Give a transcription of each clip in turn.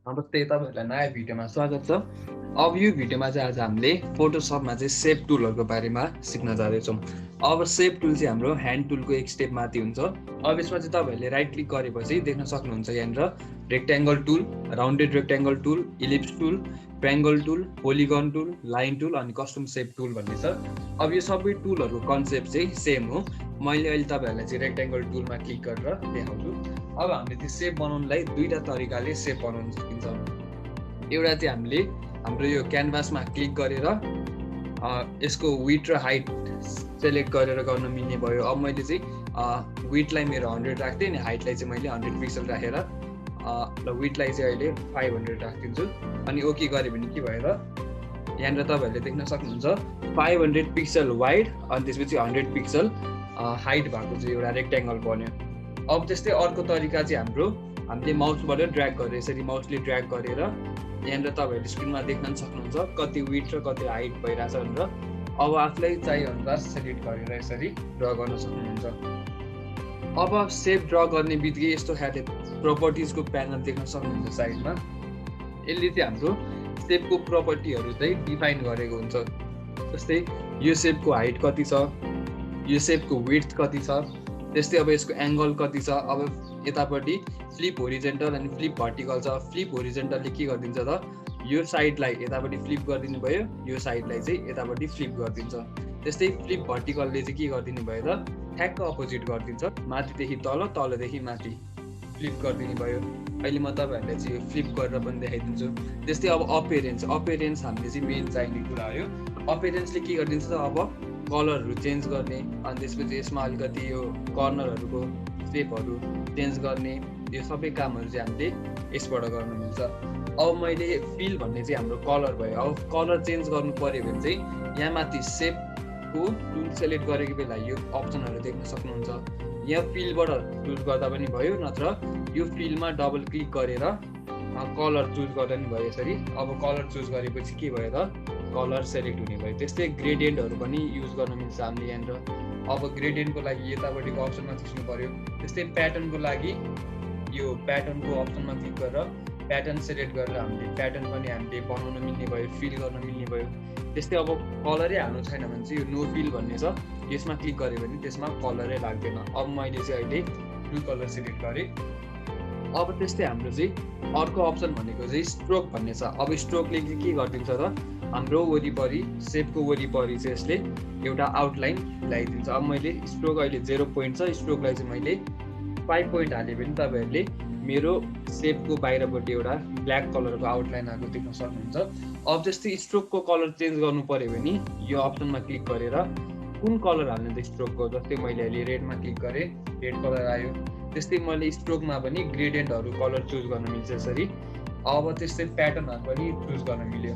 नमस्ते, तपाईहरुलाई नयाँ भिडियोमा स्वागत छ। अब यो भिडियोमा चाहिँ आज हामीले फोटोसपमा चाहिँ सेप टुलहरुको बारेमा सिक्न जाँदैछौँ। अब सेप टुल चाहिँ हाम्रो ह्यान्ड टुलको एक स्टेप माथि हुन्छ। अब यसमा चाहिँ तपाईहरुले राइट क्लिक गरेपछि देख्न सक्नुहुन्छ यहाँनिर rectangle tool, rounded rectangle tool, ellipse tool, triangle tool, polygon tool, line tool अनि कस्टम सेप टुल भन्ने छ। अब यो सबै टुलहरुको कन्सेप्ट चाहिँ सेम हो। मैले अहिले तपाईहरुलाई चाहिँ रेक्ट्याङ्गल टुलमा क्लिक गरेर देखाउँछु। अब हामीले त्यो सेप बनाउनलाई दुईटा तरिकाले सेप बनाउन सकिन्छ। एउटा चाहिँ हामीले हाम्रो यो क्यानभासमा क्लिक गरेर यसको विड्थ र हाइट सेलेक्ट गरेर गर्न मिल्ने भयो। अब मैले चाहिँ विड्थलाई मेरो 100 राख्थेँ अनि हाइटलाई चाहिँ मैले 100 पिक्सल राखेर र विड्थलाई चाहिँ अहिले 500 राखिदिन्छु अनि ओके गरे भने के भयो त यहाँनिर तपाईहरुले देख्न सक्नुहुन्छ 500 पिक्सल वाइड अनि त्यसपछि 100 पिक्सल हाइट भएको चाहिँ एउटा रेक्ट्याङ्गल बन्यो। अब त्यस्तै अर्को तरिका चाहिँ हामीले माउसबाट ड्र्याग गरेर यसरी माउसले ड्र्याग गरेर यहाँनिर तपाईहरुले स्क्रिनमा देख्न सक्नुहुन्छ कति विड्थ र कति हाइट भइरहेछ भनेर। अब आफूलाई चाहिए अनुसार सेलेक्ट गरेर यसरी ड्र गर्न सक्नुहुन्छ। अब सेप ड्र गर्ने बित्तिकै यस्तो खाले प्रोपर्टिजको प्यानल देख्न सक्नुहुन्छ साइडमा। यसले चाहिँ हाम्रो सेपको प्रोपर्टीहरु चाहिँ डिफाइन गरेको हुन्छ। जस्तै यो सेपको हाइट कति छ, यो सेपको विड्थ कति छ, त्यस्तै अब यसको एंगल कति छ। अब यतापट्टि फ्लिप होरिजेन्टल अनि फ्लिप भर्टिकल छ। फ्लिप होरिजेन्टलले के गरिदिन्छ त यो साइडलाई यतापट्टि फ्लिप गरिदिनु भयो, यो साइडलाई चाहिँ यतापट्टि फ्लिप गरिदिन्छ। त्यस्तै फ्लिप भर्टिकलले चाहिँ के गरिदिनु भयो त ठ्याक्क अपोजिट गरिदिन्छ, माथिदेखि तल, तलदेखि माथि फ्लिप गरिदिनु भयो। अहिले म तपाईहरुलाई चाहिँ फ्लिप गरेर पनि देखाइदिन्छु। त्यस्तै अब अपियरेन्स हामीले चाहिँ मेन चाहिने कुरा हो। अपियरेन्सले के गरिदिन्छ त अब कलरहरु चेन्ज गर्ने अनि त्यसपछि यसमा अलिकति यो कर्नरहरुको शेपहरु चेन्ज गर्ने यो सबै कामहरु चाहिँ हामीले यसबाट गर्न मिल्छ। अब मैले फिल भन्ने चाहिँ हाम्रो कलर भयो। अब कलर चेन्ज गर्नु पर्यो भने चाहिँ यहाँ माथि सेपको टुल सेलेक्ट गरेको बेला यो अप्सनहरु देख्न सक्नुहुन्छ। यहाँ फिलबाट चुज गर्दा पनि भयो, नत्र यो फिलमा डबल क्लिक गरेर कलर चुज गर्दा पनि भयो यसरी। अब कलर चुज गरेपछि के भयो त कलर सेलेक्ट हुने भयो। त्यस्तै ग्रेडियन्टहरु पनि युज गर्न मिल्छ हामीले यहाँनिर। अब ग्रेडियन्टको लागि यतापट्टिको अप्सनमा थिच्नु पर्यो। त्यस्तै प्याटर्नको लागि यो प्याटर्नको अप्सनमा क्लिक गरेर प्याटर्न सेलेक्ट गरेर हामीले प्याटर्न पनि हामीले बनाउन मिल्ने भयो, फिल गर्न मिल्ने भयो। त्यस्तै अब कलरै हाल्नु छैन भने चाहिँ यो नो फिल भन्ने छ, यसमा क्लिक गरे भने त्यसमा कलरै लाग्दैन। अब मैले चाहिँ अहिले ब्लू कलर सेलेक्ट गरे। अब त्यस्तै हाम्रो चाहिँ अर्को अप्सन भनेको चाहिँ स्ट्रोक भन्ने छ। अब स्ट्रोकले चाहिँ के गरिदिन्छ त हाम्रो वरिपरि सेपको वरिपरि चाहिँ यसले एउटा आउटलाइन ल्याइदिन्छ। अब मैले स्ट्रोक अहिले 0 पोइन्ट छ, स्ट्रोकलाई चाहिँ मैले 5 पोइन्ट हाले भने तपाईहरुले मेरो सेपको बाहिरपट्टि एउटा ब्ल्याक कलरको आउटलाइन आएको देख्न सक्नुहुन्छ। अब जस्तै स्ट्रोकको कलर चेन्ज गर्नु पर्यो भने यो अप्सनमा क्लिक गरेर कुन कलर हाल्ने त स्ट्रोकको, जस्तै मैले अहिले रेडमा क्लिक गरे रेड कलर आयो। त्यस्तै मैले स्ट्रोकमा पनि ग्रेडियन्टहरु कलर चुज गर्न मिल्छ यसरी। अब त्यस्तै प्याटर्नहरु पनि चुज गर्न मिल्यो।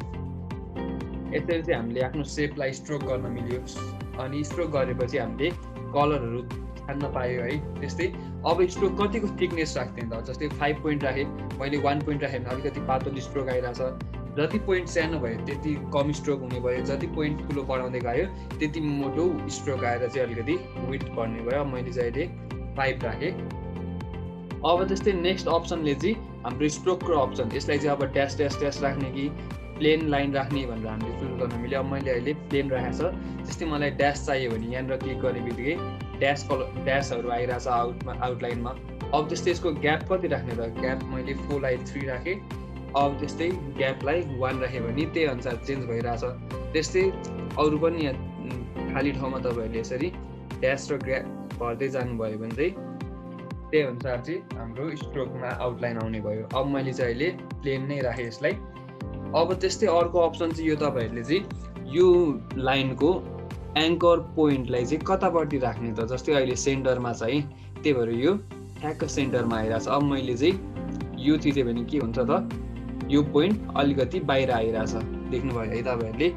यसरी चाहिँ हामीले आफ्नो सेपलाई स्ट्रोक गर्न मिल्यो अनि स्ट्रोक गरेपछि हामीले कलरहरु छान्न पायो है। त्यस्तै अब स्ट्रोक कतिको थिकनेस राख्ने त, जस्तै 5 पोइन्ट राखे, मैले 1 पोइन्ट राखे भने अलिकति पातलो स्ट्रोक आइराछ। जति पोइन्ट सानो भयो त्यति कम स्ट्रोक हुने भयो, जति पोइन्ट ठुलो बढाउँदै गयो त्यति मोटो स्ट्रोक आएर चाहिँ अलिकति विड्थ बढ्ने भयो। मैले चाहिँ अहिले 5 राखे। अब त्यस्तै नेक्स्ट अप्सनले चाहिँ हाम्रो स्ट्रोकको अप्सन, यसलाई चाहिँ अब ड्यास ड्यास ड्यास राख्ने कि प्लेन लाइन राख्ने भनेर हामीले चुज गर्न मिल्यो। अब मैले अहिले प्लेन राखेको छ। त्यस्तै मलाई ड्यास चाहियो भने यहाँनिर क्लिक गर्ने बित्तिकै ड्यासहरु आइरहेछ आउटलाइनमा। अब त्यस्तै यसको ग्याप कति राख्ने त, ग्याप मैले 4 लाई 3 राखे। अब त्यस्तै ग्यापलाई 1 राखे भने त्यही अनुसार चेन्ज भइरहेछ। त्यस्तै अरु पनि यहाँ खाली ठाउँमा तपाईहरुले यसरी ड्यास र ग्याप भर्दै जानुभयो भने चाहिँ त्यही अनुसार चाहिँ हाम्रो स्ट्रोकमा आउटलाइन आउने भयो। अब मैले चाहिँ अहिले प्लेन नै राखे यसलाई। अब त्यस्तै अर्को अप्सन चाहिँ यो तपाईहरुले चाहिँ यो लाइनको एङ्कर पोइन्टलाई चाहिँ कतापट्टि राख्ने त, जस्तै अहिले सेन्टरमा छ है, त्यही भएर यो ठ्याक्क सेन्टरमा आइरहेछ। अब मैले चाहिँ यो थिचेँ भने के हुन्छ त यो पोइन्ट अलिकति बाहिर आइरहेछ, देख्नुभयो है तपाईहरुले।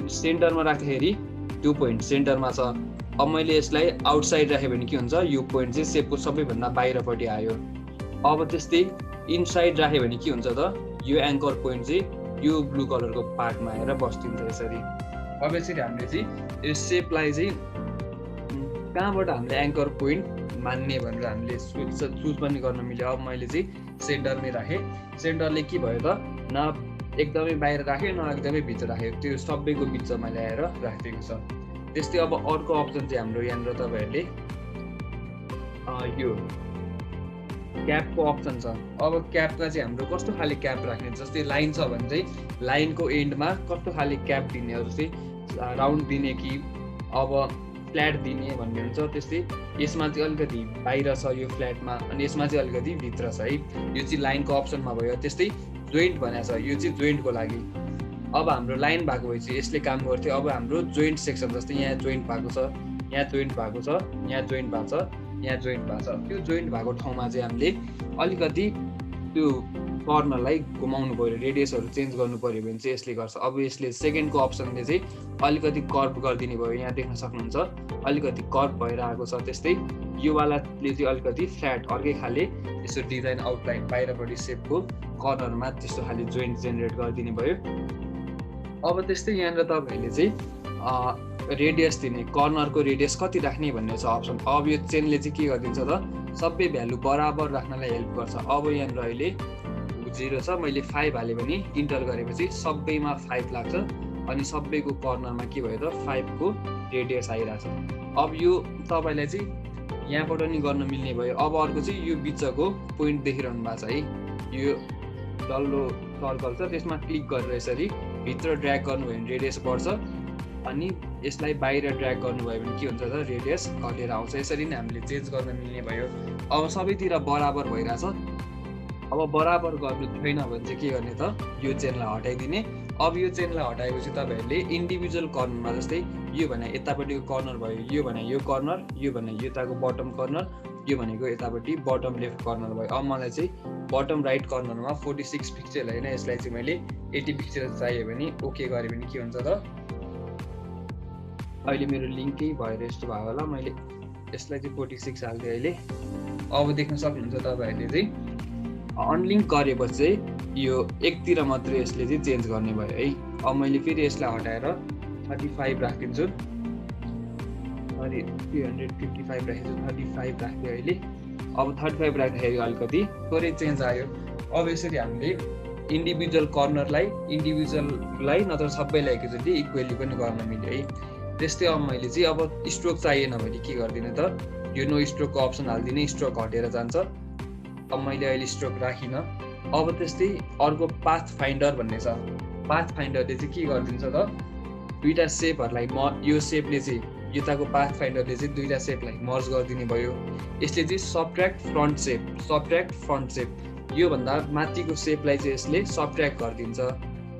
सेन्टरमा राख्दाखेरि त्यो पोइन्ट सेन्टरमा छ। अब मैले यसलाई आउटसाइड राखे भने के हुन्छ, यो पोइन्ट चाहिँ सेपको सबैभन्दा बाहिरपट्टि आयो। अब त्यस्तै इनसाइड राखे भने के हुन्छ त यो एङ्कर पोइन्ट चाहिँ यो ब्लू कलरको पार्टमा आएर बस्दिन्छ यसरी। अब यसरी हामीले चाहिँ यो सेपलाई चाहिँ कहाँबाट हामीले एङ्कर पोइन्ट मान्ने भनेर हामीले चुज पनि गर्न मिल्यो। अब मैले चाहिँ सेन्टरमै राखेँ। सेन्टरले के भयो त न एकदमै बाहिर राख्यो न एकदमै भित्र राख्यो, त्यो सबैको बिचमा मैले आएर राखिदिएको छ। त्यस्तै अब अर्को अप्सन चाहिँ हाम्रो यहाँनिर तपाईँहरूले यो क्यापको अप्सन छ। अब क्यापमा चाहिँ हाम्रो कस्तो खाले क्याप राख्ने, जस्तै लाइन छ भने चाहिँ लाइनको एन्डमा कस्तो खाले क्याप दिने, जस्तै राउन्ड दिने कि अब फ्ल्याट दिने भन्ने हुन्छ। त्यस्तै यसमा चाहिँ अलिकति बाहिर छ यो फ्ल्याटमा, अनि यसमा चाहिँ अलिकति भित्र छ है। यो चाहिँ लाइनको अप्सनमा भयो। त्यस्तै जोइन्ट भनेको छ, यो चाहिँ जोइन्टको लागि। अब हाम्रो लाइन भएको भए चाहिँ यसले काम गर्थ्यो। अब हाम्रो जोइन्ट सेक्सन, जस्तै यहाँ जोइन्ट भएको छ, यहाँ जोइन्ट भएको छ, यहाँ जोइन्ट भएको छ, यहाँ जोइन्ट भएको छ, त्यो जोइन्ट भएको ठाउँमा चाहिँ हामीले अलिकति त्यो कर्नरलाई घुमाउनु पऱ्यो, रेडियसहरू चेन्ज गर्नु पऱ्यो भने चाहिँ यसले गर्छ। अब यसले सेकेन्डको अप्सनले चाहिँ अलिकति कर्भ गरिदिने भयो, यहाँ देख्न सक्नुहुन्छ अलिकति कर्भ भएर आएको छ। त्यस्तै यो वालाले चाहिँ अलिकति फ्ल्याट अर्कै खाले यसो डिजाइन आउटलाइन बाहिरपट्टि सेपको कर्नरमा त्यस्तो खाले जोइन्ट जेनेरेट गरिदिने भयो। अब त्यस्तै यहाँनिर तपाईँहरूले चाहिँ रेडियस दिने, कर्नरको रेडियस कति राख्ने भन्ने छ अप्सन। अब यो चेनले चाहिँ के गरिदिन्छ त सबै भ्यालु बराबर राख्नलाई हेल्प गर्छ। अब यहाँनिर अहिले 0 छ, मैले 5 हालेँ भने इन्टर गरेपछि सबैमा 5 लाग्छ, अनि सबैको कर्नरमा के भयो त 5 को रेडियस आइरहेछ। अब यो तपाईँलाई चाहिँ यहाँबाट नि गर्न मिल्ने भयो। अब अर्को चाहिँ यो बिचको पोइन्ट देखिरहनु भएको छ है, यो डल्लो सर्कल छ, त्यसमा क्लिक गरेर यसरी भित्र ड्र्याग गर्नुभयो भने रेडियस बढ्छ, अनि यसलाई बाहिर ड्र्याग गर्नुभयो भने के हुन्छ त रेडियस घटेर आउँछ। यसरी नै हामीले चेन्ज गर्न मिल्ने भयो। अब सबैतिर बराबर भइरहेछ। अब बराबर गर्नु छैन भने चाहिँ के गर्ने त यो चेनलाई हटाइदिने। अब यो चेनलाई हटाएपछि तपाईँहरूले इन्डिभिजुअल कर्नरमा, जस्तै यो भने यतापट्टिको कर्नर भयो, यो भने यो कर्नर, यो भने यताको बटम कर्नर, यो भनेको यतापट्टि बटम लेफ्ट कर्नर भयो। अब मलाई चाहिँ बटम राइट कर्नरमा 46 पिक्सेल होइन, यसलाई चाहिँ मैले 80 पिक्सेल चाहियो भने ओके गरेँ भने के हुन्छ त अहिले मेरो लिङ्कै भएर यस्तो भयो होला, मैले यसलाई चाहिँ 46 हाल्थेँ अहिले। अब देख्न सक्नुहुन्छ तपाईँहरूले चाहिँ अनलिङ्क गरेपछि चाहिँ यो एकतिर मात्रै यसले चाहिँ चेन्ज गर्ने भयो है। अब मैले फेरि यसलाई हटाएर 35 राखिदिन्छु, अनि 355 राखिदिन्छु, 35 राख्थेँ अहिले। अब 35 राख्दाखेरि अलिकति थोरै चेन्ज आयो। अब यसरी हामीले इन्डिभिजुअल कर्नरलाई इन्डिभिजुअललाई नत्र सबैलाई एकैचोटि इक्वेली पनि गर्न मिल्यो है। त्यस्तै अब मैले चाहिँ अब स्ट्रोक चाहिएन भने के गरिदिने त यो नो स्ट्रोकको अप्सन हालिदिने, स्ट्रोक हटेर जान्छ। अब मैले अहिले स्ट्रोक राखिनँ। अब त्यस्तै अर्को पाथ फाइन्डर भन्ने छ। पाथ फाइन्डरले चाहिँ के गरिदिन्छ त दुईवटा सेपहरूलाई यो सेपले चाहिँ यताको पाथ फाइन्डरले चाहिँ दुईवटा सेपलाई मर्ज गरिदिने भयो। यसले चाहिँ सबट्र्याक्ट फ्रन्ट सेप, सबट्र्याक्ट फ्रन्ट सेप, योभन्दा माथिको सेपलाई चाहिँ यसले सबट्र्याक्ट गरिदिन्छ।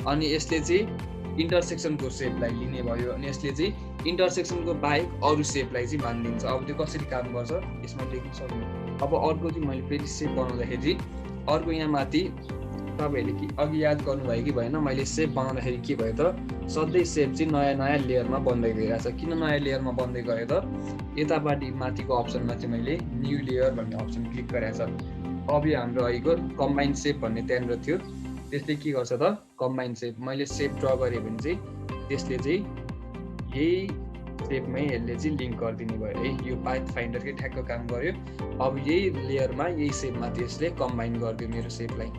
अनि यसले चाहिँ इन्टरसेक्सनको सेपलाई लिने भयो, अनि यसले चाहिँ इन्टरसेक्सनको बाहेक अरू सेपलाई चाहिँ मानिदिन्छ। अब त्यो कसरी काम गर्छ यसमा देख्न सक्नु। अब अर्को चाहिँ मैले फेरि सेप बनाउँदाखेरि अर्को यहाँ माथि तपाईँहरूले कि अघि याद गर्नुभयो कि भएन, मैले सेप बनाउँदाखेरि के भयो त सधैँ सेप चाहिँ नयाँ नयाँ लेयरमा बन्दै गइरहेछ। किन नयाँ लेयरमा बन्दै गयो त यतापट्टि माथिको अप्सनमा चाहिँ मैले न्यू लेयर भन्ने अप्सन क्लिक गरेको छ। अब यो हाम्रो अहिलेको कम्बाइन सेप भन्ने त्यहाँनिर थियो, त्यसले के गर्छ त कम्बाइन सेप मैले सेप ड्र गरेँ भने चाहिँ त्यसले चाहिँ यही सेपमै यसले चाहिँ लिङ्क गरिदिने भयो है। यो पाथ फाइन्डरकै ठ्याक्क काम गर्यो। अब यही लेयरमा यही सेपमा त्यसले कम्बाइन गरिदियो मेरो सेपलाई।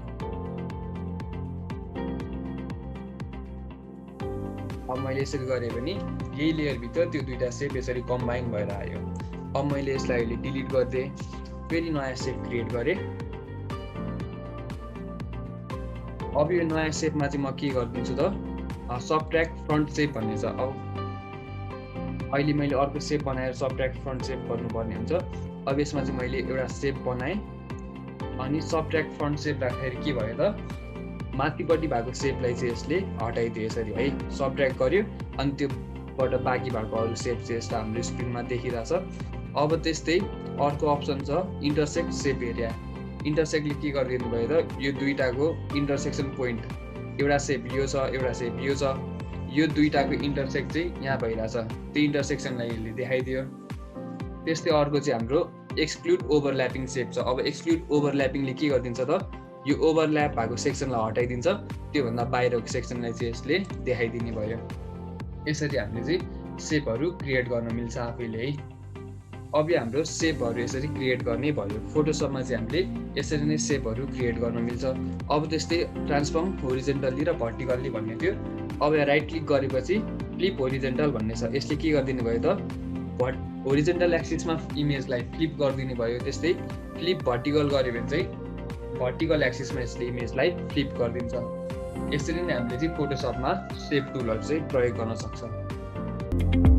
अब मैले यसरी गरेँ भने यही लेयरभित्र त्यो दुईवटा सेप यसरी कम्बाइन भएर आयो। अब मैले यसलाई अहिले डिलिट गरिदिएँ, फेरि नयाँ सेप क्रिएट गरेँ। अब यो नयाँ सेपमा चाहिँ म के गरिदिन्छु त सबट्र्याक्ट फ्रन्ट सेप भन्ने छ। अब अहिले मैले अर्को सेप बनाएर सबट्र्याक्ट फ्रन्ट सेप गर्नुपर्ने हुन्छ। अब यसमा चाहिँ मैले एउटा सेप बनाएँ, अनि सबट्र्याक्ट फ्रन्ट सेप राख्दाखेरि के भयो त माथिपट्टि भएको सेपलाई चाहिँ यसले हटाइदियो यसरी है, सबट्र्याक्ट गर्यो, अनि त्योबाट बाँकी भएको अरू सेप चाहिँ यसलाई हाम्रो स्क्रिनमा देखिरहेछ। अब त्यस्तै अर्को अप्सन छ इन्टरसेक्ट सेप एरिया। इन्टरसेक्टले के गरिदिनु भयो त यो दुईटाको इन्टरसेक्सन पोइन्ट, एउटा सेप यो छ, एउटा सेप यो छ, यो दुईटाको इन्टरसेक्ट चाहिँ यहाँ भइरहेछ, त्यो इन्टरसेक्सनलाई यसले देखाइदियो। त्यस्तै अर्को चाहिँ हाम्रो एक्सक्लुड ओभरल्यापिङ सेप छ। अब एक्सक्लुड ओभरल्यापिङले के गरिदिन्छ त यो ओभरल्याप भएको सेक्सनलाई हटाइदिन्छ, त्योभन्दा बाहिरको सेक्सनलाई चाहिँ यसले देखाइदिने भयो। यसरी हामीले चाहिँ सेपहरू क्रिएट गर्न मिल्छ आफैले है। अब यो हाम्रो सेपहरू यसरी क्रिएट गर्ने भयो। फोटोसपमा चाहिँ हामीले यसरी नै सेपहरू क्रिएट गर्न मिल्छ। अब त्यस्तै ट्रान्सफर्म होरिजेन्टल्ली र भर्टिकल्ली भन्ने थियो। अब यहाँ राइट क्लिक गरेपछि फ्लिप होरिजेन्टल भन्ने छ। यसले के गरिदिने भयो त होरिजेन्टल एक्सिसमा इमेजलाई फ्लिप गरिदिने भयो। त्यस्तै फ्लिप भर्टिकल गर्यो भने चाहिँ भर्टिकल एक्सिसमा यसले इमेजलाई फ्लिप गरिदिन्छ। यसरी नै हामीले चाहिँ फोटोसपमा सेप टुलहरू चाहिँ प्रयोग गर्न सक्छ।